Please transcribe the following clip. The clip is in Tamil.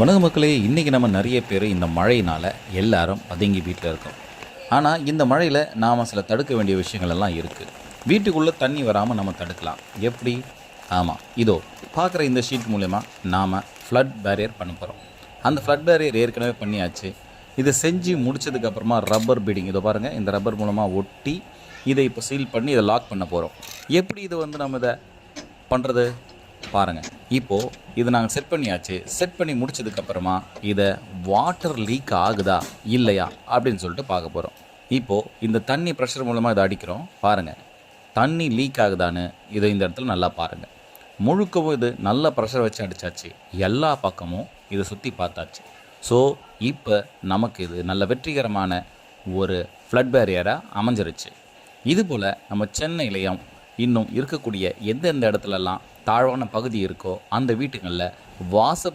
வணக்க மக்களே, இன்றைக்கி நம்ம நிறைய பேர் இந்த மழையினால் எல்லாரும் பதுங்கி வீட்டில் இருக்கோம். ஆனால் இந்த மழையில் நாம் சில தடுக்க வேண்டிய விஷயங்கள் எல்லாம் இருக்குது. வீட்டுக்குள்ளே தண்ணி வராமல் நம்ம தடுக்கலாம். எப்படி? ஆமாம், இதோ பார்க்குற இந்த ஷீட் மூலமா நாம் ஃப்ளட் பேரியர் பண்ண போகிறோம். அந்த ஃப்ளட் பேரியர் ஏற்கனவே பண்ணியாச்சு. இதை செஞ்சு முடித்ததுக்கப்புறமா ரப்பர் பீடிங், இதோ பாருங்கள், இந்த ரப்பர் மூலமாக ஒட்டி இதை இப்போ சீல் பண்ணி இதை லாக் பண்ண போகிறோம். எப்படி இதை நம்ம இதை பண்ணுறது பாருங்கள். இப்போது இதை நாங்கள் செட் பண்ணியாச்சு. செட் பண்ணி முடிச்சதுக்கப்புறமா இதை வாட்டர் லீக் ஆகுதா இல்லையா அப்படின்னு சொல்லிட்டு பார்க்க போகிறோம். இப்போது இந்த தண்ணி ப்ரெஷர் மூலமாக இதை அடிக்கிறோம். பாருங்கள், தண்ணி லீக் ஆகுதான்னு இதை இந்த இடத்துல நல்லா பாருங்கள். முழுக்கவும் இது நல்ல ப்ரெஷர் வச்சு அடித்தாச்சு. எல்லா பக்கமும் இதை சுற்றி பார்த்தாச்சு. ஸோ இப்போ நமக்கு இது நல்ல வெற்றிகரமான ஒரு ஃப்ளட் பேரியராக அமைஞ்சிருச்சு. இதுபோல் நம்ம சென்னையிலையும் இன்னும் இருக்கக்கூடிய எந்தெந்த இடத்துலலாம் தாழ்வான பகுதி இருக்கோ அந்த வீட்டுகளில் வாச